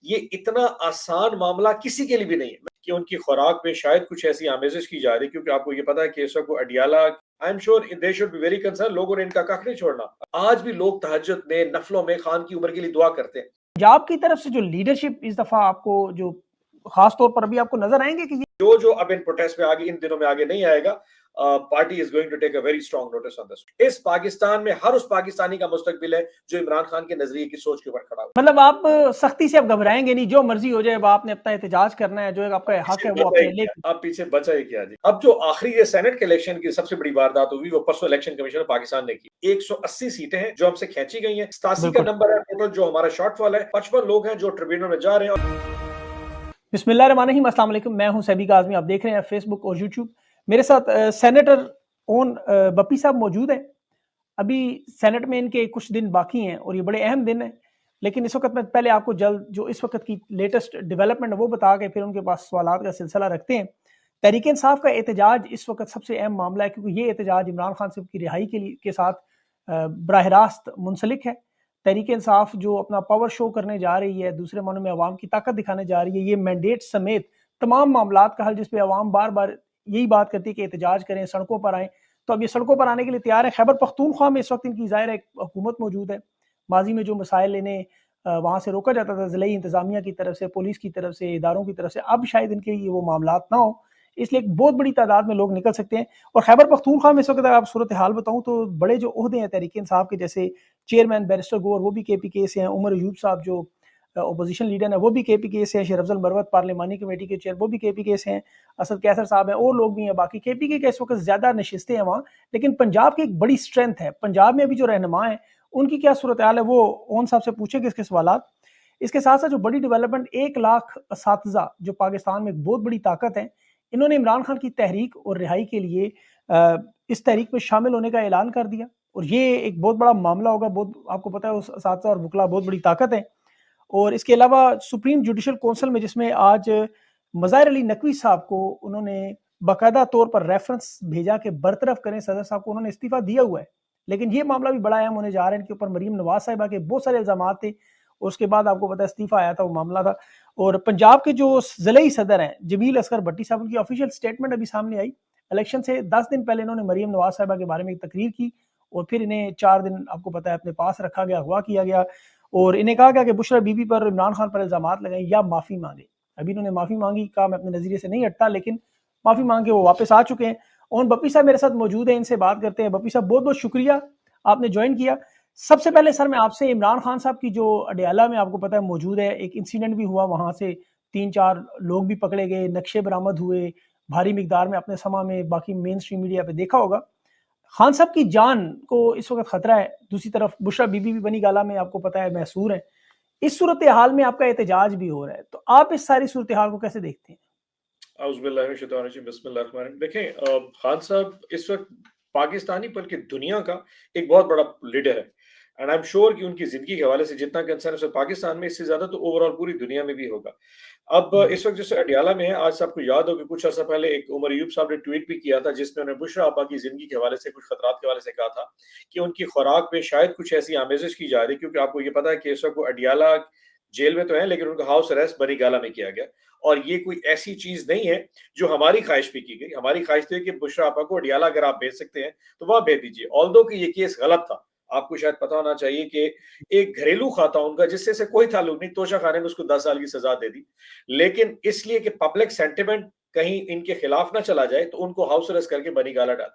ये इतना आसान मामला किसी के लिए भी नहीं है कि उनकी खुराक में शायद कुछ ऐसी आमेज़िश की जा रही है, क्योंकि आपको ये पता है कि इस वक़्त वो अडियाला, आई am sure they should be very concern, लोगों ने इनका कख नहीं छोड़ना। आज भी लोग तहज्जुद में, नफ़लों में खान की उम्र के लिए दुआ करते हैं। पंजाब की तरफ से जो लीडरशिप इस दफा आपको जो खास तौर पर अभी आपको नजर आएंगे कि जो अब इन प्रोटेस्ट में आगे इन दिनों में आगे नहीं आएगा, party is going to take a very strong notice on this. इस पाकिस्तान में हर उस पाकिस्तानी का मुस्तकबिल है जो इमरान खान के नजरिए की सोच के ऊपर खड़ा हो। मतलब आप सख्ती से अब घबराएंगे नहीं, जो मर्जी हो जाए, अब आपने अपना एहतजाज करना है, जो एक आपका हक है वो अपने ले। अब पीछे बचा ही क्या जी। अब जो आखिरी ये सेनेट के इलेक्शन की सबसे बड़ी वारदात हुई वो परसों इलेक्शन कमीशन पाकिस्तान ने की। 180 सीटें हैं जो हमसे खींची गई हैं, 87 का नंबर है टोटल जो हमारा शॉर्टफॉल है। 55 लोग हैं जो ट्रिब्यूनल में जा रहे हैं। बिस्मिल्लाहिर्रहमानिर्रहीम, अस्सलाम वालेकुम। मैं हूं सैबिक आज़मी, आप देख रहे हैं फेसबुक और यूट्यूब। मेरे साथ सेनेटर ओन बप्पी साहब मौजूद हैं। अभी सेनेट में इनके कुछ दिन बाकी हैं और ये बड़े अहम दिन हैं, लेकिन इस वक्त मैं पहले आपको जल्द जो इस वक्त की लेटेस्ट डेवलपमेंट है वो बता के फिर उनके पास सवालात का सिलसिला रखते हैं। तहरीक इंसाफ का एहतजाज इस वक्त सबसे अहम मामला है, क्योंकि ये एहतजाज इमरान खान साहब की रिहाई के साथ बराह रास्त मुंसलिक है। तहरीक इंसाफ जो अपना पावर शो करने जा रही है, दूसरे मानों में अवाम की ताकत दिखाने जा रही है, ये मैंडेट समेत तमाम मामलात का हल, जिसपे अवाम बार बार यही बात करती है कि एहतजाज करें, सड़कों पर आएँ, तो अब ये सड़कों पर आने के लिए तैयार है। खैबर पख्तूनख्वा में इस वक्त इनकी ज़ाहिर है हुकूमत मौजूद है। माजी में जो मसाइल इन्हें वहाँ से रोका जाता था ज़िले इंतज़ामिया की तरफ से, पुलिस की तरफ से, इदारों की तरफ से, अब शायद इनके लिए वो मामलात ना हो, इसलिए एक बहुत बड़ी तादाद में लोग निकल सकते हैं। और खैबर पख्तूनख्वा में इस वक्त अगर आप सूरत हाल बताऊँ तो बड़े जो ओहदे हैं तहरीक इंसाफ के, जैसे चेयरमैन बैरिस्टर गोर वो भी KPK से हैं, उमर अयूब साहब जो अपोजिशन लीडर है वो भी KPK से हैं, शेर अफजल मरवत पार्लिमानी कमेटी के चेयर वो भी KPK से हैं, असद कैसर साहब हैं, और लोग भी हैं। बाकी KPK के इस वक्त ज़्यादा नशिस्तें हैं वहाँ, लेकिन पंजाब की एक बड़ी स्ट्रेंथ है। पंजाब में अभी जो रहनुमा है उनकी क्या सूरत हाल है वो ओन साहब से पूछेंगे इसके सवाल। इसके साथ साथ जो बड़ी डेवलपमेंट, 1 लाख असातिज़ा जो पाकिस्तान में एक बहुत बड़ी ताकत है, इन्होंने इमरान खान की तहरीक और रिहाई के लिए इस तहरीक में शामिल होने का ऐलान कर दिया, और ये एक बहुत बड़ा मामला होगा। बहुत आपको पता है उस असातिज़ा और वकला बहुत बड़ी ताकत है। और इसके अलावा सुप्रीम जुडिशल काउंसिल में, जिसमें आज मज़ाहिर अली नकवी साहब को उन्होंने बाकायदा तौर पर रेफरेंस भेजा कि बरतरफ करें सदर साहब को, उन्होंने इस्तीफा दिया हुआ है। लेकिन ये मामला भी बड़ा अहम होने जा रहा है। इनके ऊपर मरीम नवाज साहिबा के बहुत सारे इल्जाम थे, और उसके बाद आपको पता है इस्तीफा आया था, वो मामला था। और पंजाब के जो ज़िले सदर हैं जमील असगर भट्टी साहब, उनकी ऑफिशियल स्टेटमेंट अभी सामने आई। इलेक्शन से 10 दिन पहले इन्होंने मरीम नवाज साहिबा के बारे में एक तकरीर की, और फिर इन्हें 4 दिन आपको पता है अपने पास रखा गया, अगवा किया गया, और इन्हें कहा गया कि बुशरा बीबी पर, इमरान खान पर इल्जाम लगाएं या माफ़ी मांगे। अभी इन्होंने माफ़ी मांगी, कहा मैं अपने नज़रिए से नहीं हटता, लेकिन माफ़ी मांग के वो वापस आ चुके हैं। और बप्पी साहब मेरे साथ मौजूद हैं, इनसे बात करते हैं। बप्पी साहब बहुत बहुत शुक्रिया, आपने ज्वाइन किया। सबसे पहले सर मैं आपसे इमरान खान साहब की जो अडियाला में आपको पता है मौजूद है, एक इंसिडेंट भी हुआ, वहाँ से 3-4 लोग भी पकड़े गए, नक्शे बरामद हुए भारी मिकदार में, अपने समा में बाकी मेन स्ट्रीम मीडिया पे देखा होगा। खान साहब की जान को इस वक्त खतरा है। दूसरी तरफ बुशरा बीबी भी बनी गाला में आपको पता है महसूर है। इस सूरत हाल में आपका एहतजाज भी हो रहा है, तो आप इस सारी सूरत हाल को कैसे देखते हैं? देखें, खान साहब इस वक्त पाकिस्तानी बल्कि दुनिया का एक बहुत बड़ा लीडर है, एंड आई एम श्योर कि उनकी जिंदगी के हवाले से जितना कंसर्न है पाकिस्तान में, इससे ज्यादा तो ओवरऑल पूरी दुनिया में भी होगा। अब इस वक्त जैसे अडियाला में है, आज सबको याद हो कि कुछ अर्सा पहले एक उमर अयूब साहब ने ट्वीट भी किया था जिसमें उन्होंने बुशरा अब्बा की जिंदगी के हवाले से, कुछ खतरात के हवाले से कहा था कि उनकी खुराक में शायद कुछ ऐसी आमेजिश की जा रही, क्योंकि आपको ये पता है कि इस वक्त वो अडियाला जेल में तो है, लेकिन उनका हाउस अरेस्ट बनी गाला में किया गया। और ये कोई ऐसी चीज नहीं है जो हमारी ख्वाहिश भी की गई। हमारी ख्वाहिश थी कि बुशरा आपा को अडियाला अगर आप भेज सकते हैं तो वहां भेज दीजिए। ऑल्दो कि ये केस गलत था, आपको शायद पता होना चाहिए कि एक घरेलू खाता उनका जिससे से कोई ताल्लुक नहीं, तोशा खाने में उसको 10 साल की सजा दे दी, लेकिन इसलिए कि पब्लिक सेंटिमेंट कहीं इनके खिलाफ ना चला जाए तो उनको हाउस अरेस्ट करके बनी गाला डाल।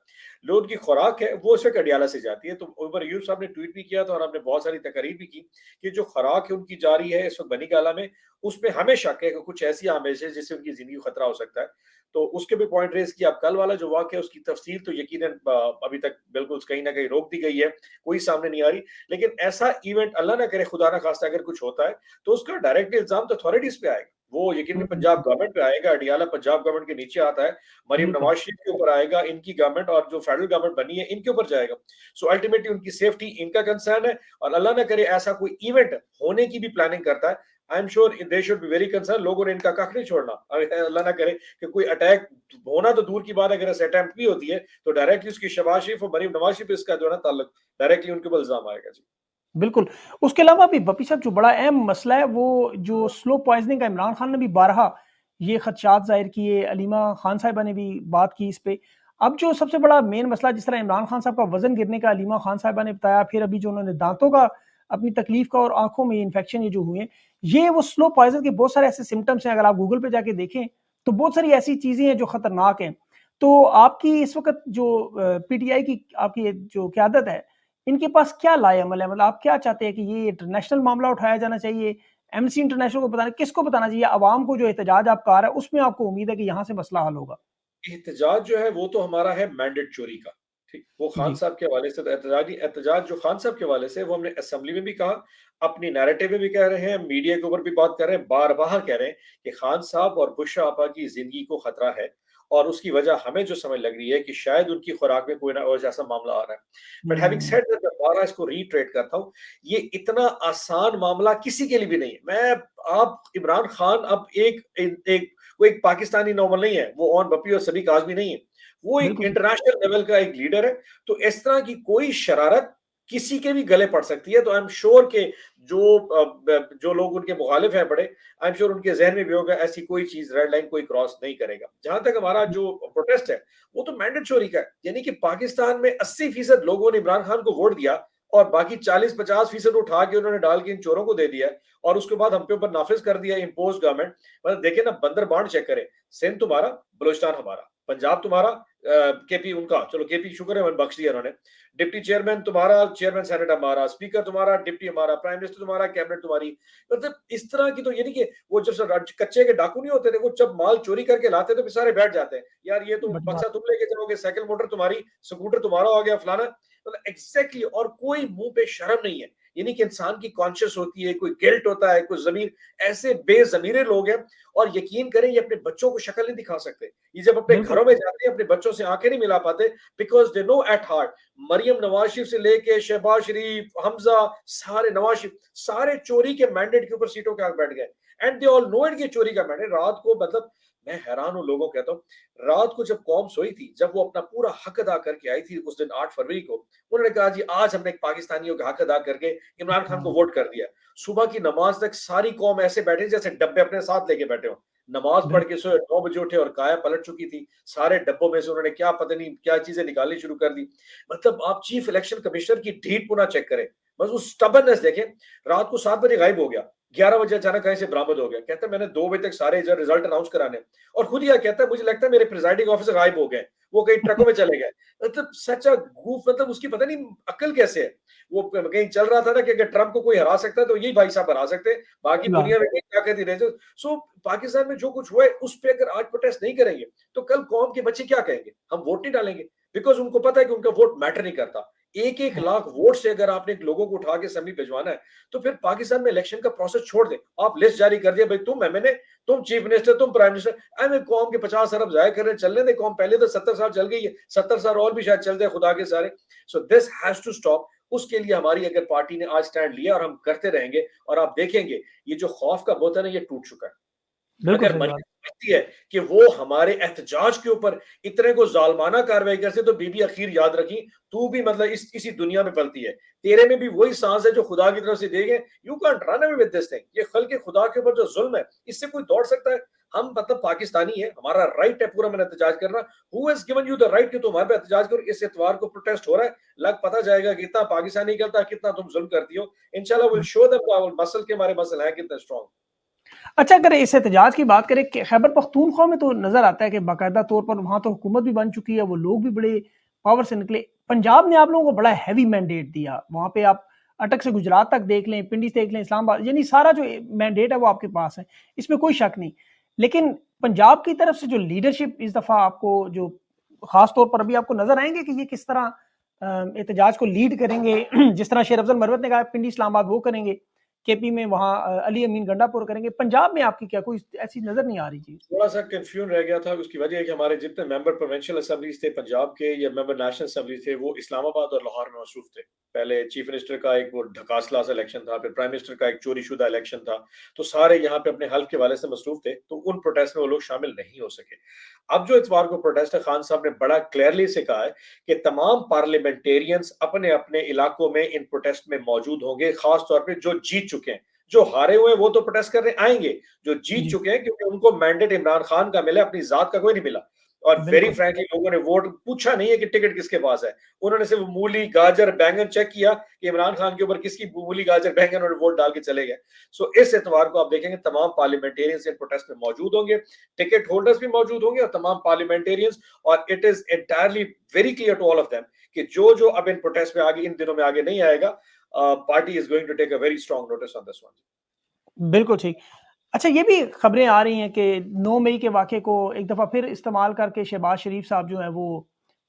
लोग की खुराक है वो इस वक्त अडियाला से जाती है। तो उमर अयूब साहब ने ट्वीट भी किया था और हमने बहुत सारी तकरीर भी की कि जो खुराक है उनकी जारी है इस वक्त बनी गाला में, उसमें हमें शक है कि कुछ ऐसी आमेज है जिससे उनकी जिंदगी को खतरा हो सकता है। तो उसके भी पॉइंट रेज किया। अब कल वाला जो वाक़या है उसकी तफसील तो यकीनन अभी तक बिल्कुल कहीं ना कहीं रोक दी गई है, कोई सामने नहीं आ रही। लेकिन ऐसा इवेंट अल्लाह ना करे, खुदा ना खास्ता अगर कुछ होता है तो उसका डायरेक्ट इल्जाम तो अथॉरिटीज पे आएगा, वो यकीनन पंजाब गवर्नमेंट पे आएगा। अडियाला पंजाब गवर्नमेंट के नीचे आता है, मरीम नवाज शरीफ के ऊपर आएगा, इनकी गवर्नमेंट और जो फेडरल गवर्नमेंट बनी है इनके ऊपर जाएगा। सो अल्टीमेटली उनकी सेफ्टी इनका कंसर्न है, और अल्लाह ना करे ऐसा कोई इवेंट होने की भी प्लानिंग करता है, I am sure they should be very concern. लोगों ने इनका कख नहीं छोड़ना। अल्लाह ना करे कि कोई अटैक होना तो दूर की बात, अगर ऐसे अटेम्प्ट भी होती है तो डायरेक्टली उसकी शहबाज शरीफ और मरीम नवाज शरीफ इसका जो है ना ताल्लुक, डायरेक्टली उनके ऊपर इल्जाम आएगा जी। बिल्कुल। उसके अलावा भी बपी साहब जो बड़ा अहम मसला है वो जो स्लो पॉइज़निंग का इमरान खान ने भी बारहा ये खदशात ज़ाहिर किए, अलीमा खान साहिबा ने भी बात की इस पे। अब जो सबसे बड़ा मेन मसला जिस तरह इमरान खान साहब का वज़न गिरने का अलीमा खान साहिबा ने बताया, फिर अभी जो उन्होंने दाँतों का अपनी तकलीफ़ का और आँखों में इन्फेक्शन ये जो हुए हैं, ये वो स्लो पॉइज़न के बहुत सारे ऐसे सिम्पटम्स हैं, अगर आप गूगल पे जाके देखें, तो बहुत सारी ऐसी चीज़ें हैं जो खतरनाक हैं। तो आपकी इस वक़्त जो पीटीआई की आपकी जो क़यादत है, इनके पास क्या लाए-अमल है? मतलब आप क्या चाहते हैं कि ये इंटरनेशनल मामला उठाया जाना चाहिए? एमनेस्टी इंटरनेशनल को बताना किसको बताना चाहिए? अवाम को जो एहतजाज आप कर रहे हैं, उसमें आपको उम्मीद है कि यहाँ से मसला हल होगा? एहतजाज जो है वो तो हमारा है मैंडेट चोरी का, ठीक? वो खान जी, साहब के हवाले से तो एहतजाज जो खान साहब के हवाले से वो हमने असेंबली में भी कहा, अपनी नैरेटिव में भी कह रहे हैं, मीडिया के ऊपर भी बात कर रहे हैं, बार-बार कह रहे हैं कि खान साहब और बुशरा आपा की ज़िंदगी को खतरा है और उसकी वजह हमें जो समझ लग रही है कि शायद उनकी खुराक में कोई ना कोई ऐसा मामला आ रहा है। But having hmm, said that मैं दोबारा इसको रीट्रेट करता हूँ, ये इतना आसान मामला किसी के लिए भी नहीं है। आप इमरान खान अब एक वो एक पाकिस्तानी नॉर्मल नहीं है, वो ओन बप्पी और सदीक आज़मी नहीं है। वो एक बिल्कुल, इंटरनेशनल लेवल का एक लीडर है, तो इस तरह की कोई शरारत किसी के भी गले पड़ सकती है, तो आई एम श्योर कि जो लोग उनके मुखालिफ हैं बड़े, आई एम श्योर उनके ज़हन में भी होगा ऐसी कोई चीज़ रेड लाइन कोई क्रॉस नहीं करेगा। जहाँ तक हमारा जो प्रोटेस्ट है, वो तो मैंडेट चोरी का है, यानी कि पाकिस्तान में 80% लोगों ने इमरान खान को वोट दिया और बाकी 40-50% उठा के उन्होंने डाल के इन चोरों को दे दिया है और उसके बाद हम पे ऊपर नाफिज कर दिया इम्पोज्ड गवर्नमेंट। मतलब देखिए ना बंदर बांड चेक करें, सिंध तुम्हारा, बलूचिस्तान हमारा, पंजाब तुम्हारा, केपी उनका, चलो केपी शुक्र है बख्श दिया उन्होंने। डिप्टी चेयरमैन तुम्हारा, चेयरमैन सेनेट हमारा, स्पीकर तुम्हारा, डिप्टी हमारा, प्राइम मिनिस्टर तुम्हारा, कैबिनेट तुम्हारी। मतलब इस तरह की तो यानी कि वो जब कच्चे के डाकू नहीं होते थे, वो जब माल चोरी करके लाते तो फिर सारे बैठ जाते हैं, यार ये तो बड़ी बात बक्सा तुम लेके जाओगे, साइकिल मोटर तुम्हारी, स्कूटर तुम्हारा हो गया, फलाना। मतलब एग्जैक्टली, और कोई मुंह पे शर्म नहीं है, यानी कि इंसान की कॉन्शियस होती है, कोई गिल्ट होता है, कोई जमीर। ऐसे बेजमीरे लोग हैं, और यकीन करें ये अपने बच्चों को शक्ल नहीं दिखा सकते। ये जब अपने बिल्कुल, घरों में जाते हैं अपने बच्चों से आंखें नहीं मिला पाते, because they know at heart Maryam Nawaz Sharif से लेके शहबाज शरीफ, हमजा, सारे नवाज शरीफ, सारे चोरी के मैंडेट के ऊपर सीटों के आगे बैठ गए। And they all know it, ये चोरी का मैंडेट रात को, मतलब मैं हैरान हूं लोगों, कहता हूँ रात को जब कौम सोई थी, जब वो अपना पूरा हक अदा करके आई थी उस दिन 8 फरवरी को, उन्होंने कहा जी आज हमने पाकिस्तानियों का हक अदा करके इमरान खान को हाँ, वोट कर दिया। सुबह की नमाज तक सारी कौम ऐसे बैठे जैसे डब्बे अपने साथ लेके बैठे हो। नमाज पढ़ के बिल्कुल, सोए, 9 बजे उठे और काया पलट चुकी थी। सारे डब्बों में से उन्होंने क्या पता नहीं क्या चीजें निकालनी शुरू कर दी। मतलब आप चीफ इलेक्शन कमिश्नर की ढीठ पुनः चेक करें, बस उस स्टबर्ननेस देखें। रात को 7 बजे गायब हो गया, 11 बजे अचानक कहीं से बरामद हो गया, कहता है मैंने 2 बजे तक सारे रिजल्ट अनाउंस कराने, और खुद यह कहता है मुझे लगता है मेरे प्रिजाइडिंग ऑफिसर गायब हो गए, वो कहीं ट्रकों में चले गए। मतलब सच अ गूफ, मतलब उसकी पता नहीं अक्ल कैसे है। वो कहीं चल रहा था ना कि अगर ट्रंप को कोई हरा सकता है तो यही भाई साहब हरा सकते हैं, बाकी सही बात दुनिया है, में क्या कहती रहे। सो पाकिस्तान में जो कुछ हुआ है उस पे अगर आज प्रोटेस्ट नहीं करेंगे तो कल कौम के बच्चे क्या कहेंगे, हम वोट नहीं डालेंगे, बिकॉज उनको पता है कि उनका वोट मैटर नहीं करता। एक एक हाँ, लाख वोट से अगर आपने लोगों को उठा के असेंबली भिजवाना है, तो फिर पाकिस्तान में इलेक्शन का प्रोसेस छोड़ दें। आप लिस्ट जारी कर दिया, भाई तुम एमएनए, तुम चीफ मिनिस्टर, तुम प्राइम मिनिस्टर। आई कौम के 50 अरब जाया कर रहे हैं, चलने दे कौम, पहले तो 70 साल चल गई है, 70 साल और भी शायद चल जाए खुदा के सारे। So this has to stop. उसके लिए हमारी अगर पार्टी ने आज स्टैंड लिया और हम करते रहेंगे, और आप देखेंगे ये जो खौफ का बोतल है ये टूट चुका है। बिल्कुल अगर सही बात। मरीज समझती है कि वो हमारे एहतजाज के ऊपर इतने को जालमाना कार्रवाई करते, तो बीबी अखीर याद रखी, तू भी मतलब इसी दुनिया में पलती है, तेरे में भी वही सांस है जो खुदा की तरफ से देगे। You can't run away with this thing. ये खल के खुदा के ऊपर जो जुल्म है, इससे कोई दौड़ सकता है? हम मतलब पाकिस्तानी है, हमारा राइट है पूरा मैंने एहतजाज करना। Who has given you the right कि तुम हमारे पे एहतजाज करो? इस एतवार को प्रोटेस्ट हो रहा है, लग पता जाएगा कि कितना पाकिस्तानी करता है, कितना तुम जुल्म करती हो। इंशाल्लाह विल शो देम मसल के हमारे मसल है कितने स्ट्रांग। अच्छा, अगर इस एहतजाज की बात करें कि खैबर पख्तूनख्वा में तो नज़र आता है कि बाकायदा तौर पर वहाँ तो हुकूमत भी बन चुकी है, वो लोग भी बड़े पावर से निकले। पंजाब ने आप लोगों को बड़ा हैवी मैंडेट दिया, वहाँ पे आप अटक से गुजरात तक देख लें, पिंडी से देख लें, इस्लामाबाद, यानी सारा जो मैंडेट है वो आपके पास है, इसमें कोई शक नहीं। लेकिन पंजाब की तरफ से जो लीडरशिप इस दफ़ा आपको जो खास तौर पर अभी आपको नज़र आएंगे कि ये किस तरह एहतजाज को लीड करेंगे जिस तरह शेर अफजल मरवत ने कहा पिंडी इस्लामाबाद वो करेंगे, केपी में वहाँ अली अमीन गंडापुर करेंगे। पंजाब में आपकी क्या कोई ऐसी नजर नहीं आ रही चीज? थोड़ा सा कंफ्यूजन रह गया था, उसकी वजह है कि हमारे जितने मेंबर प्रोविंशियल असेंबलीज थे पंजाब के या मेंबर नेशनल असेंबली थे, वो इस्लामाबाद और लाहौर में मसरूफ थे। पहले चीफ मिनिस्टर का एक वो ढकासला सा इलेक्शन था, फिर प्राइम मिनिस्टर का एक चोरीशुदा इलेक्शन था, तो सारे यहाँ पे अपने हल्फ के वाले से मसरूफ थे, तो उन प्रोटेस्ट में वो लोग शामिल नहीं हो सके। अब जो इतवार को प्रोटेस्ट है, खान साहब ने बड़ा क्लियरली से कहा है कि तमाम पार्लियामेंटेरियंस अपने अपने इलाकों में इन प्रोटेस्ट में मौजूद होंगे, खास तौर पर जो जीत चुके हैं। जो हारे हुए वो तो प्रोटेस्ट करने आएंगे, जो जीत जी चुके हैं क्योंकि उनको मैंडेट इमरान खान का मिला, अपनी जात का कोई नहीं मिला। और वेरी बिल्कुल। फ्रैंकली लोगों ने वोट पूछा नहीं है कि टिकट किसके पास है, उन्होंने सिर्फ मूली गाजर बैंगन चेक किया कि इमरान खान के ऊपर किसकी मूली गाजर बैंगन, और वोट डाल के चले गए। सो इस एतवार को आप देखेंगे तमाम पार्लियामेंटेरियंस इन प्रोटेस्ट में मौजूद होंगे, टिकट होल्डर्स भी मौजूद होंगे और तमाम पार्लियामेंटेरियंस। और it is entirely very clear to all of them कि जो अब इन प्रोटेस्ट में आगे, इन दिनों में आगे नहीं आएगा, party is going to take a very strong notice on this one. बिल्कुल ठीक। अच्छा, ये भी खबरें आ रही हैं कि 9 मई के वाक़ये को एक दफ़ा फिर इस्तेमाल करके शहबाज शरीफ साहब जो हैं वो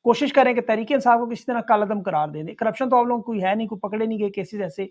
कोशिश करें कि तहरीक-ए-इंसाफ को किसी तरह कालादम करार दे दें। करप्शन तो आप लोगों को कोई है नहीं, कोई पकड़े नहीं गए केसेज़ ऐसे,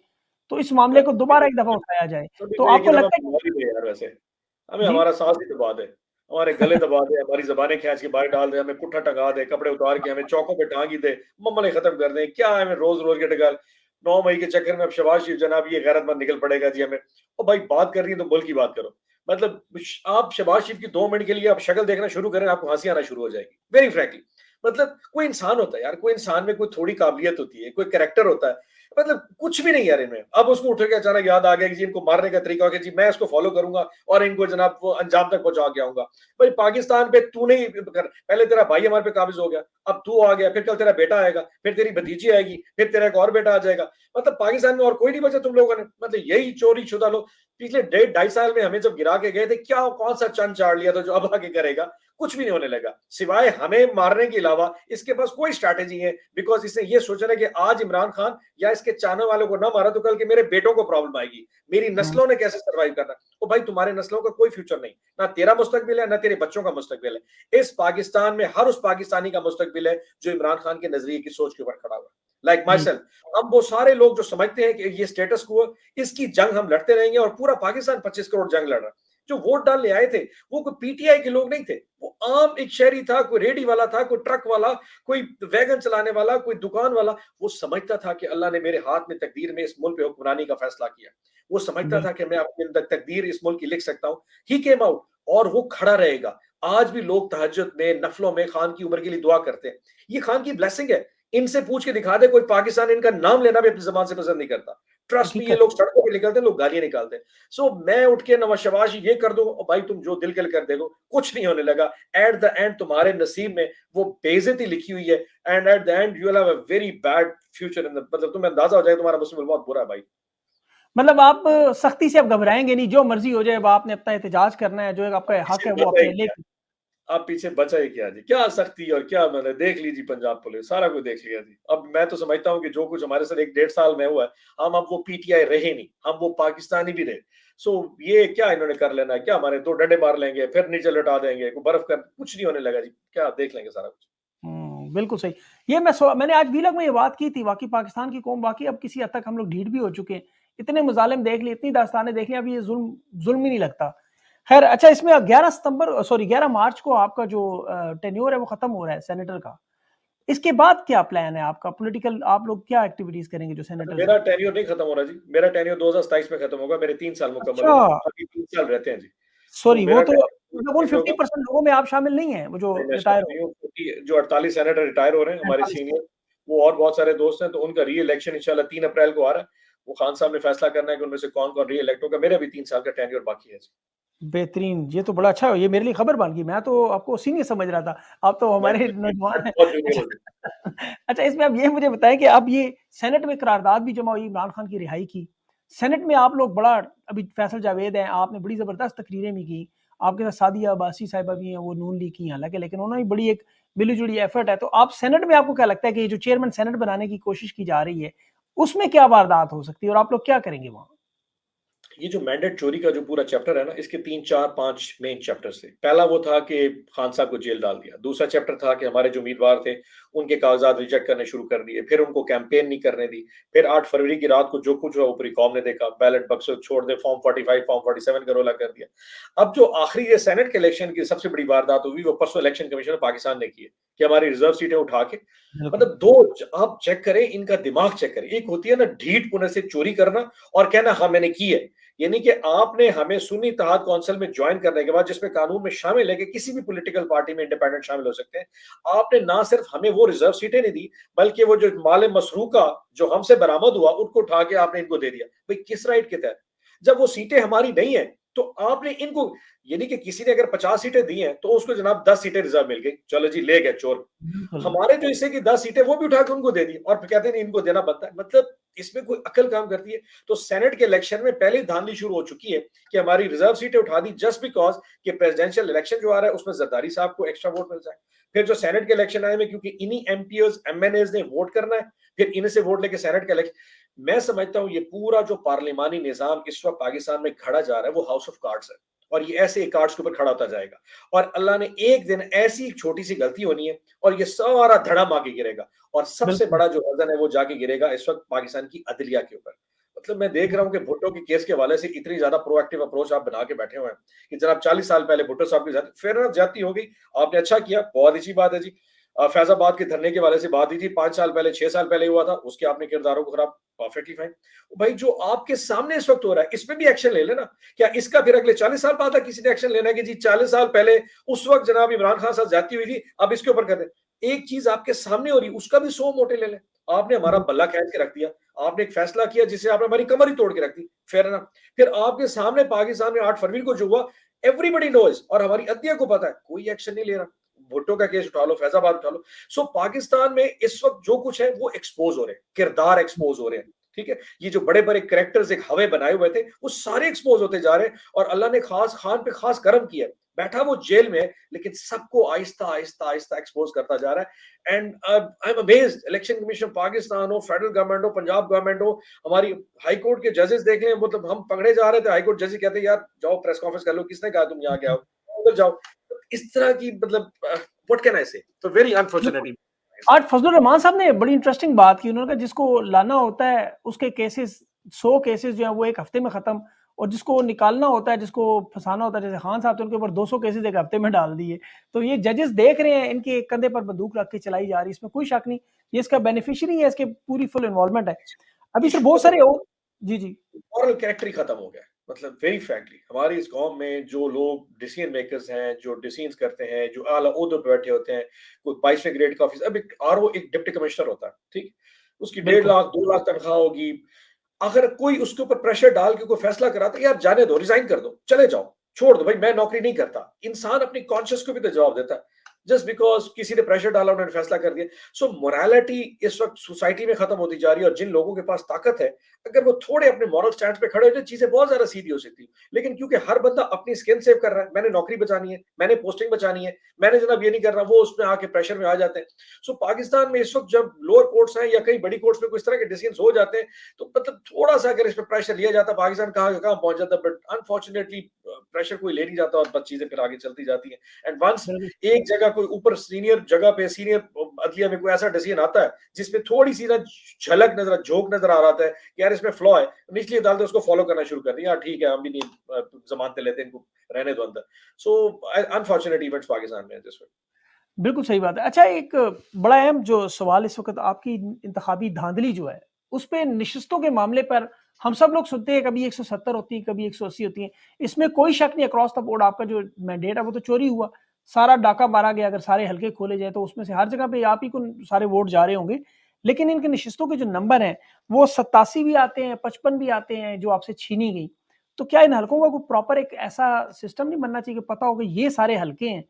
तो इस मामले को दोबारा एक दफ़ा उठाया जाए। कभी तो तो एक ही आपको दफा लगता है मार ही दे यार, वैसे हमें जी? हमारा सांस ही दबा दे, हमारे गले दबा दे, हमारी जबानें खींच के बाहर डाल दे, हमें पुट्ठा टंगा दे, कपड़े उतार के हमें चौकों पे टांग ही दे, मम्मले खत्म कर दे, क्या हमें रोज रोज के टकर। 9 मई के चक्कर में अब शहबाज शरीफ जनाब ये गैरतमंद निकल पड़ेगा जी हमें। और भाई बात कर रही है तो मुल्क की बात करो। मतलब आप शहबाज शरीफ की 2 मिनट के लिए आप शक्ल देखना शुरू करें, आपको हंसी आना शुरू हो जाएगी, वेरी फ्रैंकली। मतलब कोई इंसान होता है यार, कोई इंसान में कोई थोड़ी काबिलियत होती है, कोई कैरेक्टर होता है, मतलब कुछ भी नहीं यार इनमें। अब उसको उठ के अचानक याद आ गया कि जी इनको मारने का तरीका हो गया, जी मैं इसको फॉलो करूंगा और इनको जनाब वो अंजाम तक पहुंचा के आऊंगा। भाई पाकिस्तान पे तू नहीं कर, पहले तेरा भाई हमारे पे काबिज हो गया, अब तू आ गया, फिर कल तेरा बेटा आएगा, फिर तेरी भतीजी आएगी, फिर तेरा एक और बेटा आ जाएगा। मतलब पाकिस्तान में और कोई नहीं बचा तुम लोगों ने, मतलब यही चोरी शुदा लोग। पिछले 1.5 2.5 साल में हमें जब गिरा के गए थे, क्या कौन सा चंद चाड़ लिया था जो अब आगे करेगा? कुछ भी नहीं होने लगा, सिवाय हमें मारने के अलावा इसके पास कोई स्ट्रैटेजी है। बिकॉज इसने ये सोचा है कि आज इमरान खान या इसके चाहने वालों को ना मारा तो कल के मेरे बेटों को प्रॉब्लम आएगी, मेरी हुँ, नस्लों ने कैसे सर्वाइव करना। तो भाई तुम्हारे नस्लों का कोई फ्यूचर नहीं, ना तेरा मुस्तकबिल है ना तेरे बच्चों का मुस्तकबिल है। इस पाकिस्तान में हर उस पाकिस्तानी का मुस्तकबिल है जो इमरान खान के नजरिए की सोच के ऊपर खड़ा हुआ, लाइक माई जी, सेल्फ। अब वो सारे लोग जो समझते हैं कि ये स्टेटस को, इसकी जंग हम लड़ते रहेंगे और पूरा पाकिस्तान 25 करोड़ जंग लड़ रहा है। जो वोट डालने आए थे वो कोई पीटीआई के लोग नहीं थे, वो आम एक शहरी था, कोई रेडी वाला था, कोई ट्रक वाला, कोई वैगन चलाने वाला, कोई दुकान वाला। वो समझता था कि अल्लाह ने मेरे हाथ में तकदीर में इस मुल्क पे हुक्मरानी का फैसला किया। वो समझता था बिल्कुल, कि मैं अपने अंदर तकदीर इस मुल्क की लिख सकता हूँ। ही केम आउट और वो खड़ा रहेगा। आज भी लोग तहज्जुद में, नफलों में खान की उम्र के लिए दुआ करते हैं। ये खान की ब्लेसिंग है। इनसे पूछ के दिखा दे कोई पाकिस्तान इनका नाम लेना भी अपनी जबान से पसंद नहीं करता। ट्रस्ट में ये हकीकत। लोग सड़कों पे निकलते हैं, लोग गालियां निकालते हैं। सो मैं उठ के नवाज शबाज ये कर दो और भाई तुम जो दिल के लिए कर देखो, कुछ नहीं होने लगा। एट द एंड तुम्हारे नसीब में वो बेइज्जती लिखी हुई है, and at the end you will have a very bad future in the, मतलब तुम्हें अंदाजा हो जाए तुम्हारा मुस्तकबिल बहुत बुरा है भाई। मतलब आप सख्ती से अब घबराएँगे नहीं, जो मर्ज़ी हो जाए अब आपने अपना एहतजाज करना है, जो एक आपका हक पीछे है वो बचा ही अपने क्या, लेके। आप पीछे बचा ही क्या जी, क्या सख्ती और क्या, मतलब देख लीजिए पंजाब पुलिस सारा कुछ देख लिया जी। अब मैं तो समझता हूँ कि जो कुछ हमारे साथ 1 1.5 साल में हुआ है, हम अब वो पीटीआई रहे नहीं, हम वो पाकिस्तानी भी रहे। सो ये क्या इन्होंने कर लेना है, क्या हमारे 2 डंडे मार लेंगे फिर नीचे लौटा देंगे, कोई बर्फ कर, कुछ नहीं होने लगा जी, क्या देख लेंगे सारा कुछ। बिल्कुल सही। ये मैंने आज व्लॉग में ये बात की थी, वाक़ई पाकिस्तान की कौम वाक़ई अब किसी हद तक हम लोग ढीठ भी हो चुके हैं। इतने मज़ालिम देख लिए, इतनी दास्तानें देख ली, अब ये ज़ुल्म ही नहीं लगता। ख़ैर अच्छा, इसमें 11 मार्च को आपका जो टेन्योर है वो ख़त्म हो रहा है सेनेटर का। इसके बाद क्या प्लान है आपका? पॉलिटिकल आप लोग क्या एक्टिविटीज़ करेंगे जो सेनेटर्स हैं? मेरा टेन्योर नहीं खत्म हो रहा जी, मेरा टेन्योर 2027 में खत्म होगा, मेरे 3 साल मुकम्मल अच्छा, होंगे, बाकी 3 साल रहते हैं जी। सो सॉरी, वो मेरा तो टेन्योर मतलब उन 27 में होगा। 50% लोगों में आप शामिल नहीं हैं, वो जो नहीं, मैं रिटायर शामिल हो नहीं हूँ क्योंकि जो 48 सेनेटर रिटायर हो रहे हैं हमारे 45 के। सीनियर, वो और बहुत सारे दोस्त हैं, तो उनका री इलेक्शन इंशाल्लाह 3 अप्रैल को आ रहा है। वो खान साहब ने फैसला करना है कि उनमें से कौन-कौन री इलेक्ट होगा। मेरा भी 3 साल का टेन्योर बाकी है। बेहतरीन, ये तो बड़ा अच्छा है, ये मेरे लिए खबर बन गई, मैं तो आपको सीनियर समझ रहा था, आप तो मैं हमारे मैं नौजवान हैं। बहुत जूनियर हूँ जी। अच्छा अच्छा, इसमें आप ये मुझे बताएँ कि अब ये सेनेट में करारदाद भी जमा हुई इमरान खान की रिहाई की। सेनेट में आप लोग बड़ा, अभी फैसल जावेद हैं, आपने बड़ी ज़बरदस्त तकरीरें भी की, आपके साथ सादिया अब्बासी साहिबा भी हैं, वो नून लीग की हैं हालाँकि, लेकिन उन्होंने भी बड़ी एक मिली-जुली एफर्ट है, तो आप सेनेट में आपको क्या लगता है कि ये जो चेयरमैन सेनेट बनाने की कोशिश की जा रही है, उसमें क्या वारदात हो सकती है और आप लोग क्या करेंगे वहाँ? ये जो मैंडेट चोरी का जो पूरा चैप्टर है ना, इसके 3, 4, 5 मेन चैप्टर्स थे। पहला वो था कि खान साहब को जेल डाल दिया। दूसरा चैप्टर था कि हमारे जो उम्मीदवार थे, उनके कागज़ात रिजेक्ट करने शुरू कर दिए। फिर उनको कैंपेन नहीं करने दी। फिर 8 फरवरी की रात को जो कुछ हुआ, ऊपरी कौम ने देखा। बैलेट बक्स छोड़ दे, फॉर्म 45, फॉर्म 47 का रौला कर दिया। अब जो आखिरी ये सेनेट के इलेक्शन की सबसे बड़ी वारदात हुई, वो परसों इलेक्शन कमीशन ऑफ पाकिस्तान ने की है कि हमारी रिजर्व सीटें उठा के, बिल्कुल। मतलब 2 आप चेक करें, इनका दिमाग चेक करें। एक होती है ना ढीठ पुणे से चोरी करना और कहना हाँ मैंने की है। यानी कि आपने हमें सुन्नी इत्तेहाद काउंसिल में ज्वाइन करने के बाद, जिसमें कानून में शामिल है कि किसी भी पॉलिटिकल पार्टी में इंडिपेंडेंट शामिल हो सकते हैं, आपने ना सिर्फ हमें वो रिजर्व सीटें नहीं दी, बल्कि वो जो माल मसरूका जो हमसे बरामद हुआ, उनको उठा के आपने इनको दे दिया। भाई किस राइट के तहत? जब वो सीटें हमारी नहीं है, तो आपने इनको, यानी कि किसी ने अगर 50 सीटें दी हैं, तो उसको जनाब 10 सीटें रिजर्व मिल गई। चलो जी, ले गए चोर। बिल्कुल। हमारे जो हिस्से की 10 सीटें वो भी उठा के उनको दे दी और फिर कहते हैं इनको देना बनता है। मतलब इसमें कोई अकल काम करती है? तो सेनेट के इलेक्शन में पहले ही धांधली शुरू हो चुकी है कि हमारी रिजर्व सीटें उठा दी जस्ट बिकॉज कि प्रेसिडेंशियल इलेक्शन जो आ रहा है उसमें जरदारी साहब को एक्स्ट्रा वोट मिल जाए। फिर जो सेनेट के इलेक्शन आए में, क्योंकि इन्हीं एमपीओज एमएनएज ने वोट करना है, फिर इन्हीं से वोट लेके सेनेट का इलेक्शन। मैं समझता हूं ये पूरा जो पार्लिमानी निजाम इस वक्त पाकिस्तान में खड़ा जा रहा है, वो हाउस ऑफ कार्ड्स है और ये ऐसे कार्ड्स के ऊपर खड़ा होता जाएगा। और अल्लाह ने एक दिन ऐसी एक छोटी सी गलती होनी है और ये सारा धड़म आके गिरेगा और सबसे बिल्कुल। बड़ा जो वजन है वो जाके गिरेगा इस वक्त पाकिस्तान की अदलिया के ऊपर। मतलब मैं देख रहा हूँ कि भुट्टो के केस के हवाले से इतनी ज्यादा प्रोएक्टिव अप्रोच आप बना के बैठे हुए हैं कि जनाब 40 साल पहले भुट्टो साहब की फेयर ज्यादती हो गई, आपने अच्छा किया, बहुत अच्छी बात है जी। फैजाबाद के धरने के वाले से बात ही थी 5 साल पहले, 6 साल पहले हुआ था, उसके आपने किरदारों को खराब, परफेक्टली फाइन। भाई जो आपके सामने इस वक्त हो रहा है इसमें भी एक्शन ले लेना। क्या इसका फिर अगले 40 साल बाद किसी ने एक्शन लेना है कि जी 40 साल पहले उस वक्त जनाब इमरान खान साथ ज्यादती हुई थी, अब इसके ऊपर कर दे। एक चीज आपके सामने हो रही, उसका भी 100 मोटे ले लें। आपने हमारा बिल्कुल। बल्ला खींच के रख दिया, आपने एक फैसला किया जिससे आपने हमारी कमर ही तोड़ के रख दी, फेयर ना। फिर आपके सामने पाकिस्तान में 8 फरवरी को जो हुआ, एवरीबडी नोज और हमारी अदलिया को पता है, कोई एक्शन नहीं ले रहा। भुट्टो का केस उठा लो, फैजाबाद उठा लो। सो पाकिस्तान में इस वक्त जो कुछ है वो एक्सपोज हो रहे हैं, किरदार एक्सपोज हो रहे हैं। ठीक है, ये जो बड़े बड़े कैरेक्टर्स एक हवे बनाए हुए थे वो सारे एक्सपोज होते जा रहे हैं और अल्लाह ने खास खान पे खास करम किया। बैठा वो जेल में, लेकिन सबको आहिस्ता आहिस्ता आहिस्ता एक्सपोज करता जा रहा है। And I am amazed, election commission Pakistan हो, फेडरल गवर्नमेंट हो, पंजाब गवर्नमेंट हो, हमारी हाई कोर्ट के जजेस देख लें। मतलब हम पकड़े जा रहे थे, हाई कोर्ट जज कहते यार जाओ प्रेस कॉन्फ्रेंस कर लो, किसने कहा तुम यहाँ के आओ, उधर जाओ। इस तरह की, मतलब व्हाट कैन आई से, तो वेरी बिल्कुल। अनफॉर्चुनेटली। आज फजलुर रहमान साहब ने बड़ी इंटरेस्टिंग बात की। उन्होंने कहा जिसको लाना होता है उसके केसेस 100 केसेस जो है वो एक हफ्ते में खत्म, और जिसको निकालना होता है, जिसको फंसाना होता है, जैसे खान साहब थे उनके ऊपर 200 केसेस एक हफ्ते में डाल दिए। तो ये जजेस देख रहे हैं, इनके कंधे पर बंदूक रख के चलाई जा रही है, इसमें कोई शक नहीं। ये इसका बेनिफिशियरी है, इसके पूरी फुल इन्वॉल्वमेंट है। अभी सर इशू बहुत पता सारे क्या, और। जी जी। मॉरल कैरेक्टर ही खत्म हो गया है। मतलब वेरी फ्रैंकली हमारी इस कौम में जो लोग डिसीजन मेकर्स हैं, जो डिसीजंस करते हैं, जो आला ओहदों पे बैठे होते हैं, कोई 22वें ग्रेड का ऑफिसर, अब एक आरओ एक डिप्टी कमिश्नर होता है, ठीक, उसकी 1.5 बिल्कुल। लाख 2 लाख तनख्वाह होगी। अगर कोई उसके ऊपर प्रेशर डाल के कोई फैसला कराता है, यार जाने दो, रिजाइन कर दो, चले जाओ, छोड़ दो भाई, मैं नौकरी नहीं करता। इंसान अपनी कॉन्शियस को भी तो जवाब देता है। जस्ट बिकॉज किसी ने प्रेशर डाला, उन्होंने फैसला कर दिया। सो मोरालिटी इस वक्त सोसाइटी में खत्म होती जा रही है और जिन लोगों के पास ताकत है, अगर वो थोड़े अपने मॉरल स्टैंड पे खड़े हो जाए, चीजें बहुत ज्यादा सीधी हो सकती है। लेकिन क्योंकि हर बंदा अपनी स्किन सेव कर रहा है, मैंने नौकरी बचानी है, मैंने पोस्टिंग बचानी है, मैंने जनाब ये नहीं कर रहा, वो उसमें आके प्रेशर में आ जाते हैं। सो पाकिस्तान में इस वक्त जब लोअर कोर्ट्स हैं या कई बड़ी कोर्ट्स में कुछ तरह के डिसीजन हो जाते हैं, तो मतलब थोड़ा सा अगर इस पर प्रेशर लिया जाता, पाकिस्तान कहाँ कहाँ पहुंच जाता। बट अनफॉर्चुनेटली प्रेशर कोई ले नहीं जाता और बस चीजें फिर आगे चलती जाती हैं। एंड वंस बिल्कुल। एक जगह कोई ऊपर सीनियर जगह पे, सीनियर अदलिया में कोई ऐसा डिसीजन आता है जिसमें थोड़ी सी ना झलक नजर, झोंक नजर आ रहा है कि यार इसमें फ्लॉ है, निचली अदालत उसको फॉलो करना शुरू कर दी, यार ठीक है हम भी नहीं जमानतें लेते, इनको रहने दो अंदर। सो अनफॉर्चुनेट इवेंट्स पाकिस्तान में दिस वे। बिल्कुल सही बात है। अच्छा, एक बड़ा अहम जो सवाल इस वक्त, आपकी इंतखाबी धांधली जो है उस पे नशिस्तों के मामले पर हम सब लोग सुनते हैं, कभी 170 होती है, कभी 180 होती है। इसमें कोई शक नहीं, अक्रॉस द बोर्ड आपका जो मैंडेट है वो तो चोरी हुआ, सारा डाका मारा गया। अगर सारे हल्के खोले जाए तो उसमें से हर जगह पे आप ही को सारे वोट जा रहे होंगे। लेकिन इनके नशिस्तों के जो नंबर हैं वो 87 भी आते हैं, 55 भी आते हैं जो आपसे छीनी गई। तो क्या इन हलकों का कोई प्रॉपर एक ऐसा सिस्टम नहीं बनना चाहिए कि पता हो कि ये सारे हल्के हैं,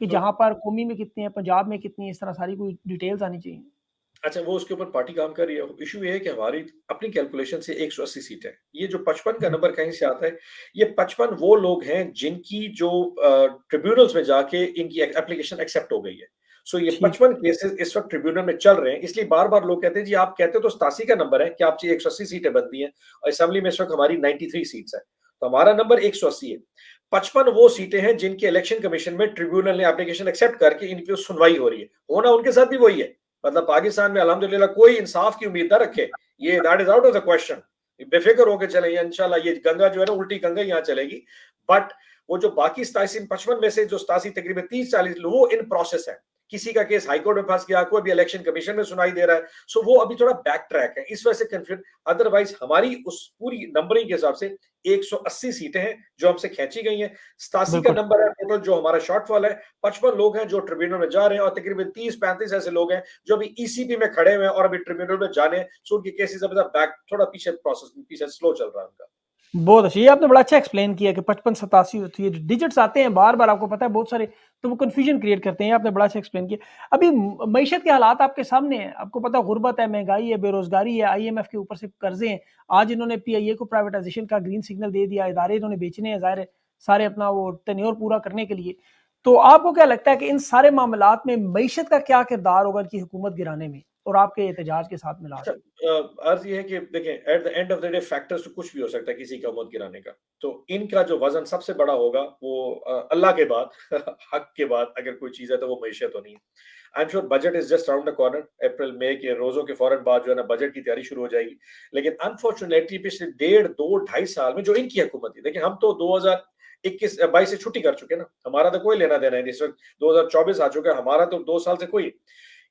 कि तो जहाँ पर कौमी में कितनी है, पंजाब में कितनी है, इस तरह सारी कोई डिटेल्स आनी चाहिए? अच्छा, वो उसके ऊपर पार्टी काम कर रही है। इशू ये है कि हमारी अपनी कैलकुलेशन से 180 सीट है। ये जो 55 का जी। नंबर कहीं से आता है, ये 55 वो लोग हैं जिनकी जो ट्रिब्यूनल्स में जाके इनकी एप्लीकेशन एक्सेप्ट हो गई है। सो ये ठीक। 55 केसेस इस वक्त ट्रिब्यूनल में चल रहे हैं, इसलिए बार बार लोग कहते हैं जी आप कहते हो तो 87 का नंबर है कि आप चाहिए 180 सीटें बनती हैं और असेंबली में इस वक्त हमारी 93 सीट्स है, तो हमारा नंबर 180 है। 55 वो सीटें हैं जिनके इलेक्शन कमीशन में ट्रिब्यूनल ने एप्लीकेशन एक्सेप्ट करके इनकी सुनवाई हो रही है, होना उनके साथ भी वही है। मतलब पाकिस्तान में अल्हम्दुलिल्लाह कोई इंसाफ की उम्मीद ना रखे, ये that is out of the question. बेफिक्र होकर चले इंशाल्लाह, ये गंगा जो है ना उल्टी गंगा यहाँ चलेगी। बट वो जो बाकी 87 55 में से जो 87 तकरीबन 30-40 वो इन प्रोसेस है। किसी का केस हाईकोर्ट में फंस गया, कोई भी इलेक्शन कमीशन में सुनाई दे रहा है, सो वो अभी थोड़ा बैक ट्रैक है, इस वजह से कंफ्यूज। अदरवाइज हमारी उस पूरी नंबरिंग के हिसाब से 180 सीटें हैं जो हमसे खींची गई हैं। 87 का बिल्कुल। नंबर है टोटल जो हमारा शॉर्टफॉल है। 55 लोग हैं जो ट्रिब्यूनल में जा रहे हैं और तकरीबन 30-35 ऐसे लोग हैं जो अभी ईसीपी में खड़े हुए हैं और अभी ट्रिब्यूनल में जाने हैं, सो उनके केसेस अभी बैक थोड़ा पीछे प्रोसेस पीछे स्लो चल रहा है उनका। बहुत अच्छी, ये आपने बड़ा अच्छा एक्सप्लेन किया कि 55-87 होती है, डिजिट्स आते हैं बार-बार, आपको पता है बहुत सारे, तो वो कन्फ्यूजन क्रिएट करते हैं। आपने बड़ा अच्छा एक्सप्लेन किया। अभी मईशत के हालात आपके सामने हैं, आपको पता है गुर्बत है, महंगाई है, बेरोजगारी है, आईएमएफ के ऊपर से कर्जे हैं। आज इन्होंने पीआईए को प्राइवेटाइजेशन का ग्रीन सिग्नल दे दिया, इदारे इन्होंने बेचने हैं ज़ाहिर है, सारे अपना वो टेन्योर पूरा करने के लिए। तो आपको क्या लगता है कि इन सारे मामलात में मईशत का क्या किरदार होगा इनकी हुकूमत गिराने में और आपके एहतजाज के साथ मिला अच्छा, के? अर्ज ये है कि देखें at the end of the day factors तो कुछ भी हो सकता है किसी का मौत गिराने का। तो इनका जो वजन सबसे बड़ा होगा वो अल्लाह के बाद हक के बाद अगर कोई चीज है तो वो मईशत होनी है। I am sure budget is just round the corner, अप्रैल मई के रोजों के फौरन बाद जो है ना बजट की तैयारी शुरू हो जाएगी। लेकिन अनफॉर्चुनेटली पिछले 1.5-2-2.5 साल में जो इनकी हुकूमत थी, देखिए हम तो 2021-22 से छुट्टी कर चुके हैं ना, हमारा तो कोई लेना देना है इस वक्त। 2024 आ चुका है, हमारा तो 2 साल से कोई,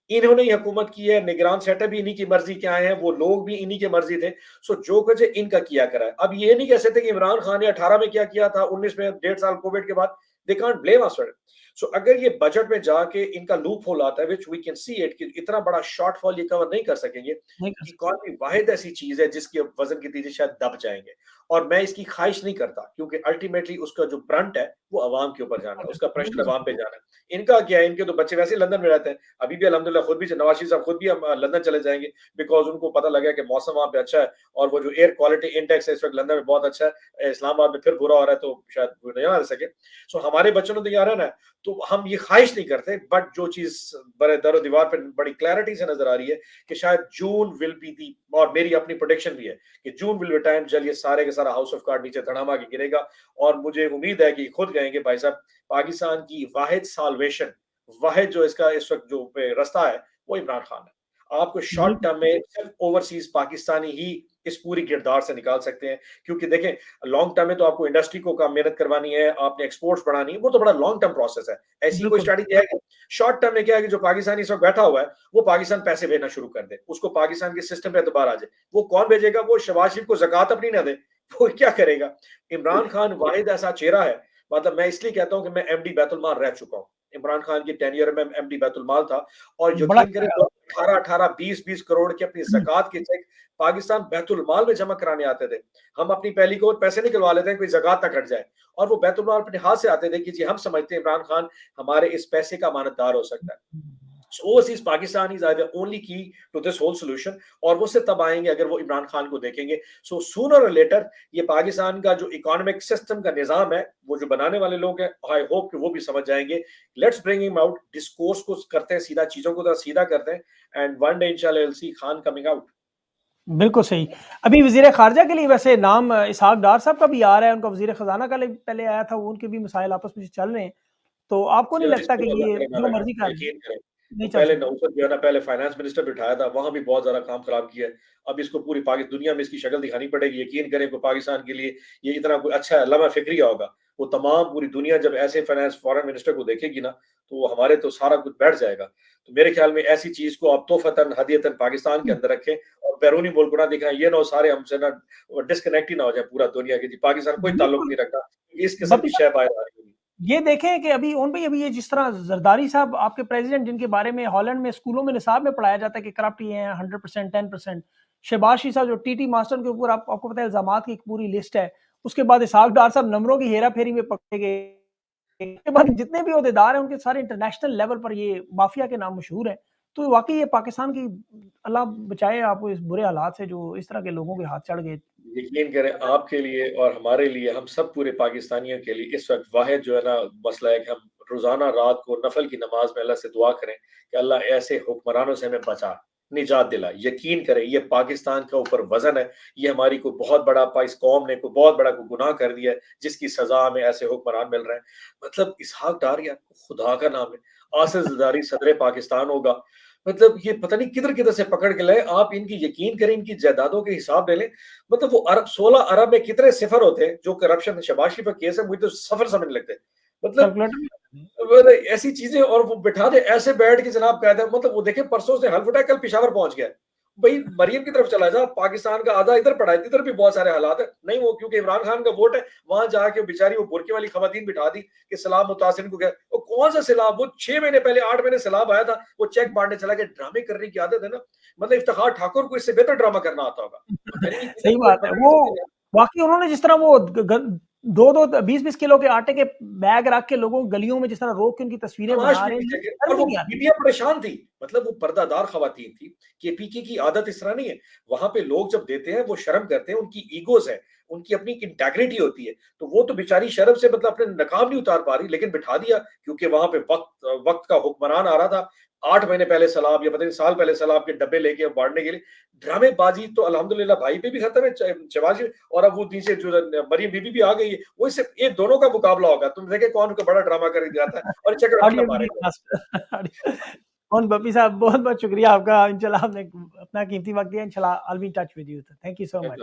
इन्होंने ही हुकूमत की है, निगरान सेटअप भी इन्हीं की मर्जी के आए हैं, वो लोग भी इन्हीं के मर्जी थे। सो जो कुछ है इनका किया करा है। अब ये नहीं कह सकते कि इमरान खान ने 18 में क्या किया था, 19 में, 1.5 साल कोविड के बाद, they can't blame us for it. So अगर ये बजट में जाके इनका लूप होल आता है which we can see it कि इतना बड़ा शॉर्टफॉल ये कवर नहीं कर सकेंगे। नहीं कर सकते। इकॉनमी वाहिद ऐसी चीज है जिसके वजन के नतीजे शायद दब जाएंगे, और मैं इसकी ख्वाहिश नहीं करता क्योंकि अल्टीमेटली उसका जो ब्रंट है वो अवाम के ऊपर जाना है, उसका प्रेशर बिल्कुल अवाम सही। पे जाना है। इनका क्या है, इनके तो बच्चे वैसे ही लंदन में रहते हैं, अभी भी अल्हम्दुलिल्लाह खुद भी नवाज शरीफ साहब खुद भी हम लंदन चले जाएंगे बिकॉज उनको पता लगा कि मौसम वहां पे अच्छा है और वो जो एयर क्वालिटी इंडेक्स है इस वक्त लंदन में बहुत अच्छा है। इस्लामाबाद में फिर बुरा हो रहा है तो शायद वो नहीं आ सके। सो हमारे बच्चों ने तो यहाँ रहना है, तो हम ये ख्वाहिश नहीं करते। बट जो चीज बड़े दरो दीवार पर बड़ी क्लैरिटी से नजर आ रही है कि शायद जून विल बी दी, और मेरी अपनी प्रोडिक्शन भी है कि जून विल बी टाइम जब ये सारे के सारा हाउस ऑफ कार्ड नीचे धड़ामा के गिरेगा। और मुझे उम्मीद है कि खुद कहेंगे भाई साहब पाकिस्तान की वाहिद साल्वेशन, वाहिद जो इसका इस वक्त जो रास्ता है वो इमरान खान है। आपको शॉर्ट बिल्कुल। टर्म में सिर्फ ओवरसीज पाकिस्तानी ही इस पूरी किरदार से निकाल सकते हैं, क्योंकि देखें लॉन्ग टर्म में तो आपको इंडस्ट्री को काम मेहनत करवानी है, आपने एक्सपोर्ट्स बढ़ानी है, वो तो बड़ा लॉन्ग टर्म प्रोसेस है। ऐसी कोई बिल्कुल। स्ट्रैटेजी है कि शॉर्ट टर्म में क्या है कि जो पाकिस्तानी इस वक्त बैठा हुआ है वो पाकिस्तान पैसे भेजना शुरू कर दे, उसको पाकिस्तान के सिस्टम पे एतबार आ जाए। वो कौन भेजेगा? वो शहबाज शरीफ को ज़कात अपनी ना दे, वो क्या करेगा? इमरान खान वाहिद ऐसा चेहरा है, मतलब मैं इसलिए कहता हूँ कि मैं एमडी बैतुल माल रह चुका हूँ। इमरान खान की टेन्योर में एमडी बैतुल माल था और बड़ा यकीन करें तो 18-18, 20-20 करोड़ की अपनी ज़कात के चेक पाकिस्तान बैतुल माल में जमा कराने आते थे। हम अपनी पहली को पैसे निकलवा लेते हैं, कोई ज़कात ना कट जाए, और वो बैतुल माल अपने हाथ से आते थे कि जी हम समझते हैं इमरान खान हमारे इस पैसे का अमानतदार हो सकता है। So overseas Pakistanis are the only key to this whole solution, और वो से तब आएंगे अगर वो इमरान खान को देखेंगे। सो सूनर और लेटर ये पाकिस्तान का जो इकोनॉमिक सिस्टम का निजाम है, वो जो बनाने वाले लोग हैं, आई होप कि वो भी समझ जाएंगे। Let's bring him out, discourse को करते हैं सीधा, चीजों को थोड़ा सीधा करते हैं, एंड वन डे इंशाल्लाह will see Khan coming out. बिल्कुल सही। अभी वज़ीर ख़ारिजा के लिए वैसे नाम इसहाक डार साहब का भी आ रहा है, उनका वज़ीर ख़ज़ाना का पहले आया था, वो उनके भी मसाइल आपस में चल रहे हैं। तो आपको नहीं लगता कि अल्लाह ये करे ना जो लगा, मर्ज़ी कर लें, यकीन करें। वो नहीं चल पहले सकता? नौसद जो है ना, पहले फाइनेंस मिनिस्टर बिठाया था, वहां भी बहुत ज्यादा काम खराब किया है। अब इसको पूरी पाकि दुनिया में इसकी शक्ल दिखानी पड़ेगी। यकीन करें को पाकिस्तान के लिए ये इतना कोई अच्छा लम्हा फिक्रिया होगा। वो तमाम पूरी दुनिया जब ऐसे फाइनेंस फॉरेन मिनिस्टर को देखेगी ना, तो वो हमारे तो सारा कुछ बैठ जाएगा। तो मेरे ख्याल में ऐसी चीज को आप तोहफतन हदियतन पाकिस्तान के अंदर रखें और बैरूनी मुल्क को ना दिखाएं। ये ना हो सारे हमसे ना डिस्कनेक्ट ही ना हो जाए पूरा दुनिया की, जी पाकिस्तान कोई ताल्लुक बिल्कुल। नहीं रखता, इस किस्म बपी की शय बाहर आ रही होगी। ये देखें कि अभी ओन भाई, अभी ये जिस तरह जरदारी साहब आपके प्रेसिडेंट, जिनके बारे में हॉलैंड में स्कूलों में निसाब में पढ़ाया जाता है कि करप्ट ये हैं 100%, 10%। शहबाज शरीफ साहब जो टीटी मास्टर के ऊपर आपको पता है इल्जामात की एक पूरी लिस्ट है। उसके बाद इसहाक डार साहब नंबरों की हेरा फेरी में पकड़े गए। इसके बाद जितने भी ओहदेदार हैं उनके सारे इंटरनेशनल लेवल पर ये माफिया के नाम मशहूर है। तो वाकई ये पाकिस्तान की, अल्लाह बचाए आपको इस बुरे हालात से जो इस तरह के लोगों के हाथ चढ़ गए। यकीन करें आपके लिए और हमारे लिए, हम सब पूरे पाकिस्तानियों के लिए इस वक्त वाहिद जो है ना मसला है कि हम रोज़ाना रात को नफ़ल की नमाज़ में अल्लाह से दुआ करें कि अल्लाह ऐसे हुक्मरानों से हमें बचा, निजात दिला। यकीन करें ये पाकिस्तान के ऊपर वज़न है, ये हमारी कोई बहुत बड़ा इस कौम ने कोई बहुत बड़ा कोई गुनाह कर दिया है, जिसकी सज़ा हमें ऐसे हुक्मरान मिल रहे हैं। मतलब इसहाक डार यार खुदा का नाम है, आसिफ ज़रदारी सदर पाकिस्तान होगा। मतलब ये पता नहीं किधर-किधर से पकड़ के लाए, आप इनकी यकीन करें, इनकी जायदादों के हिसाब ले लें, मतलब वो 16 अरब में कितने सिफ़र होते हैं, जो करप्शन शहबाज शरीफ का केस है, मुझे तो सफ़र समझने लगते हैं। मतलब कैलकुलेटर ऐसी चीज़ें और वो बिठा दे ऐसे बेड के जनाब कायदा मतलब वो देखें परसों उसने हल्फ उठाया, कल पेशावर पहुँच गया है। भई मरियम की तरफ चला जा, पाकिस्तान का आधा इधर पड़ा है, इधर भी बहुत सारे हालात हैं। नहीं वो क्योंकि इमरान खान का वोट है, वहाँ जाके बेचारी वो बुर्के वाली खवातीन बिठा दी कि सैलाब मुतासिरीन को क्या वो कौन-सा सैलाब? वो 6 महीने पहले 8 महीने सैलाब आया था, वो चेक बाँटने चला गया। ड्रामे करने की आदत है ना, मतलब इफ्तिखार ठाकुर को इससे बेहतर ड्रामा करना आता होगा। पता नहीं सही बात है। वो वाक़ई उन्होंने जिस तरह वो ग ग 2-2 20-20 किलो के आटे के बैग रख के लोगों को गलियों में जिस तरह रोक के उनकी तस्वीरें तमाश बना में रहे भी हैं, जगह और शर्म वो भी नहीं आती। बीबियाँ परेशान थी, मतलब वो पर्दादार खवातीन थी। केपीके की आदत इस तरह नहीं है, वहाँ पे लोग जब देते हैं वो शर्म करते हैं, उनकी ईगोज़ है, उनकी अपनी इंटेग्रिटी होती है, तो वो तो बेचारी शर्म से मतलब अपने नकाब नहीं उतार पा रही, लेकिन बिठा दिया क्योंकि वहाँ पे वक़्त का हुक्मरान आ रहा था। 8 महीने पहले सैलाब या पता नहीं साल पहले सैलाब के डब्बे लेके बाँटने के लिए, ड्रामेबाज़ी तो अल्हम्दुलिल्लाह भाई पे भी खत्म है, शहबाज और अब वो नीचे जो मरियम बीबी भी आ गई है, वो सिर्फ़ ये दोनों का मुकाबला होगा, तुम देखें कौन बड़ा ड्रामा करके आता है और चक्कर अपना ऑडियो वीडियो मारेगा। कास्ट और बपी साहब बहुत-बहुत शुक्रिया आपका। इंशाल्लाह आपने अपना कीमती वक़्त दिया। इंशाल्लाह I will be in touch with you. Thank you so much.